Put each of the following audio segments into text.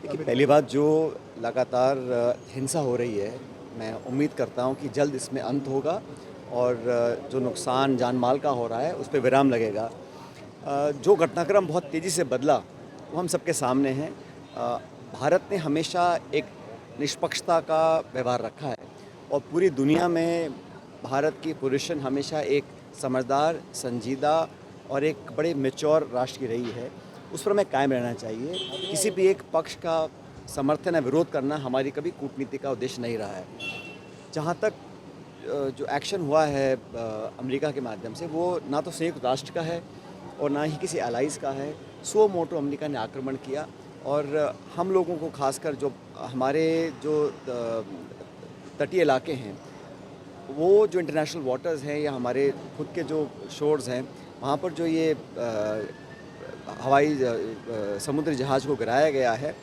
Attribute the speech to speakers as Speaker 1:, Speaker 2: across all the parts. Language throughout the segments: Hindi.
Speaker 1: देखिए, पहली बात जो लगातार हिंसा हो रही है, मैं उम्मीद करता हूँ कि जल्द इसमें अंत होगा और जो नुकसान जान माल का हो रहा है उस पे विराम लगेगा। जो घटनाक्रम बहुत तेज़ी से बदला वो हम सबके सामने है। भारत ने हमेशा एक निष्पक्षता का व्यवहार रखा है और पूरी दुनिया में भारत की पोजीशन हमेशा एक समझदार, संजीदा और एक बड़े मैच्योर राष्ट्र की रही है। उस पर हमें कायम रहना चाहिए। किसी भी एक पक्ष का समर्थन या विरोध करना हमारी कभी कूटनीति का उद्देश्य नहीं रहा है। जहाँ तक जो एक्शन हुआ है अमेरिका के माध्यम से, वो ना तो संयुक्त राष्ट्र का है और ना ही किसी एलाइज़ का है। सो मोटो अमेरिका ने आक्रमण किया और हम लोगों को खासकर जो हमारे जो तटीय इलाके हैं, वो जो इंटरनेशनल वाटर्स हैं या हमारे खुद के जो शोर्स हैं, वहाँ पर जो ये हवाई समुद्री जहाज़ को गिराया गया है,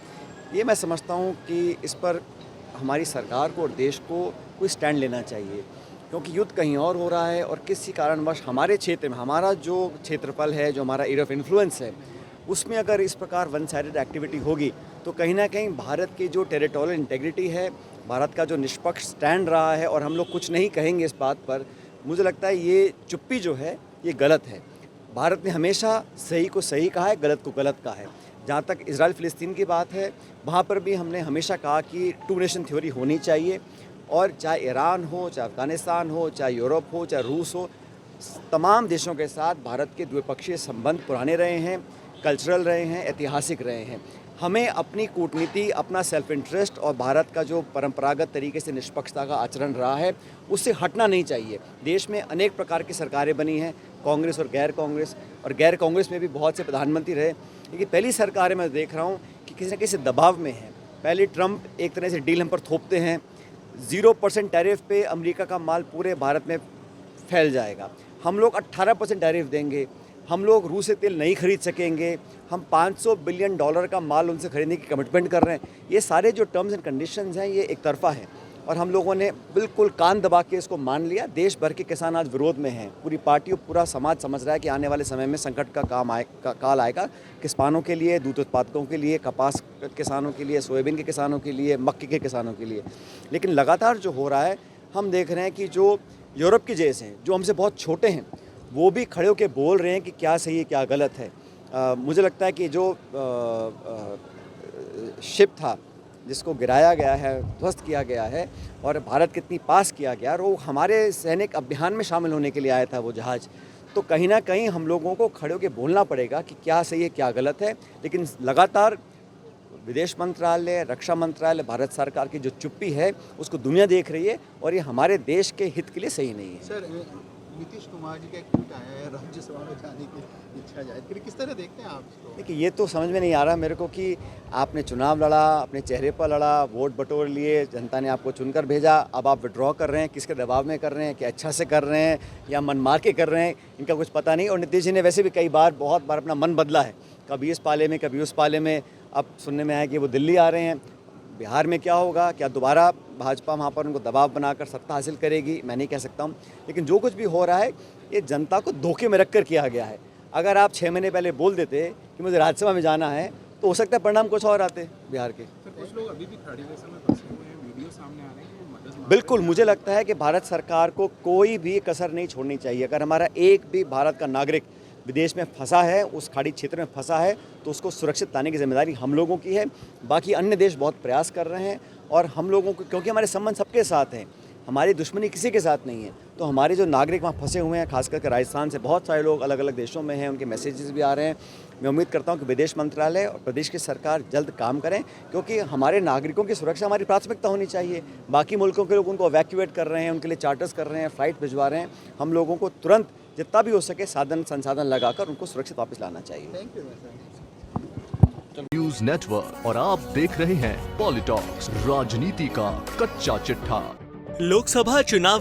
Speaker 1: ये मैं समझता हूँ कि इस पर हमारी सरकार को और देश को कोई स्टैंड लेना चाहिए, क्योंकि युद्ध कहीं और हो रहा है और किसी कारणवश हमारे क्षेत्र में, हमारा जो क्षेत्रफल है, जो हमारा एरिया ऑफ इन्फ्लुएंस है, उसमें अगर इस प्रकार वन साइडेड एक्टिविटी होगी तो कहीं ना कहीं भारत की जो टेरिटोरियल इंटेग्रिटी है, भारत का जो निष्पक्ष स्टैंड रहा है, और हम लोग कुछ नहीं कहेंगे इस बात पर, मुझे लगता है ये चुप्पी जो है ये गलत है। भारत ने हमेशा सही को सही कहा है, गलत को गलत कहा है। जहाँ तक इजराइल फ़िलिस्तीन की बात है, वहाँ पर भी हमने हमेशा कहा कि टू नेशन थ्योरी होनी चाहिए, और चाहे ईरान हो, चाहे अफ़गानिस्तान हो, चाहे यूरोप हो, चाहे रूस हो, तमाम देशों के साथ भारत के द्विपक्षीय संबंध पुराने रहे हैं, कल्चरल रहे हैं, ऐतिहासिक रहे हैं। हमें अपनी कूटनीति, अपना सेल्फ इंटरेस्ट और भारत का जो परंपरागत तरीके से निष्पक्षता का आचरण रहा है, उससे हटना नहीं चाहिए। देश में अनेक प्रकार की सरकारें बनी हैं, कांग्रेस और गैर कांग्रेस में भी बहुत से प्रधानमंत्री रहे, लेकिन पहली सरकारें मैं देख रहा हूँ कि किसी न किसी दबाव में है। पहले ट्रंप एक तरह से डील हम पर थोपते हैं, 0% टैरिफ पे अमेरिका का माल पूरे भारत में फैल जाएगा। हम लोग 18% टैरिफ देंगे, हम लोग रूस से तेल नहीं खरीद सकेंगे, हम $500 बिलियन का माल उनसे खरीदने की कमिटमेंट कर रहे हैं। ये सारे जो टर्म्स एंड कंडीशंस हैं, ये एक तरफा है और हम लोगों ने बिल्कुल कान दबा के इसको मान लिया। देश भर के किसान आज विरोध में हैं, पूरी पार्टी और पूरा समाज समझ रहा है कि आने वाले समय में संकट का काल आएगा, किसानों के लिए, दूध उत्पादकों के लिए, कपास किसानों के लिए, सोयाबीन के किसानों के लिए, मक्के के किसानों के लिए। लेकिन लगातार जो हो रहा है, हम देख रहे हैं कि जो यूरोप के देश हैं, जो हमसे बहुत छोटे हैं, वो भी खड़े होकर बोल रहे हैं कि क्या सही है क्या गलत है। मुझे लगता है कि जो शिप था जिसको गिराया गया है, ध्वस्त किया गया है और भारत के इतनी पास किया गया, और वो हमारे सैनिक अभियान में शामिल होने के लिए आया था वो जहाज़, तो कहीं ना कहीं हम लोगों को खड़े होकर बोलना पड़ेगा कि क्या सही है क्या गलत है। लेकिन लगातार विदेश मंत्रालय, रक्षा मंत्रालय, भारत सरकार की जो चुप्पी है, उसको दुनिया देख रही है और ये हमारे देश के हित के लिए सही नहीं है।
Speaker 2: सर, नीतीश कुमार जी का एक ट्वीट आया है राज्यसभा में जाने की इच्छा जाहिर करी, किस तरह देखते हैं आप इसको?
Speaker 1: देखिए, ये तो समझ में नहीं आ रहा मेरे को कि आपने चुनाव लड़ा, अपने चेहरे पर लड़ा, वोट बटोर लिए, जनता ने आपको चुनकर भेजा, अब आप विड्रॉ कर रहे हैं, किसके दबाव में कर रहे हैं, कि अच्छा से कर रहे हैं या मन मार के कर रहे हैं, इनका कुछ पता नहीं। और नीतीश जी ने वैसे भी कई बार, बहुत बार अपना मन बदला है, कभी इस पाले में कभी उस पाले में। अब सुनने में आया कि वो दिल्ली आ रहे हैं। बिहार में क्या होगा, क्या दोबारा भाजपा वहाँ पर उनको दबाव बनाकर सत्ता हासिल करेगी, मैं नहीं कह सकता हूँ। लेकिन जो कुछ भी हो रहा है, ये जनता को धोखे में रखकर किया गया है। अगर आप 6 महीने पहले बोल देते कि मुझे राज्यसभा में जाना है, तो हो सकता है परिणाम कुछ और आते बिहार के।
Speaker 3: सर, कुछ लोग अभी भी थर्ड वेव में फंसे हुए हैं, वीडियो सामने आ रहे हैं कि वो मदद मांग
Speaker 1: बिल्कुल, मुझे लगता है कि भारत सरकार को कोई भी कसर नहीं छोड़नी चाहिए। अगर हमारा एक भी भारत का नागरिक विदेश में फंसा है, उस खाड़ी क्षेत्र में फंसा है, तो उसको सुरक्षित लाने की जिम्मेदारी हम लोगों की है। बाकी अन्य देश बहुत प्रयास कर रहे हैं और हम लोगों को, क्योंकि हमारे संबंध सबके साथ हैं, हमारी दुश्मनी किसी के साथ नहीं है, तो हमारे जो नागरिक वहाँ फंसे हुए हैं, खास करके राजस्थान से बहुत सारे लोग अलग अलग देशों में हैं, उनके मैसेजेस भी आ रहे हैं। मैं उम्मीद करता हूँ कि विदेश मंत्रालय और प्रदेश की सरकार जल्द काम करें, क्योंकि हमारे नागरिकों की सुरक्षा हमारी प्राथमिकता होनी चाहिए। बाकी मुल्कों के लोग उनको इवैक्यूएट कर रहे हैं, उनके लिए चार्टर्स कर रहे हैं, फ़्लाइट भिजवा रहे हैं। हम लोगों को तुरंत जितना भी हो सके साधन संसाधन लगाकर उनको सुरक्षित वापस लाना चाहिए।
Speaker 2: Thank you sir.
Speaker 4: News network और आप देख रहे हैं पॉलिटॉक्स, राजनीति का कच्चा चिट्ठा।
Speaker 5: लोकसभा चुनाव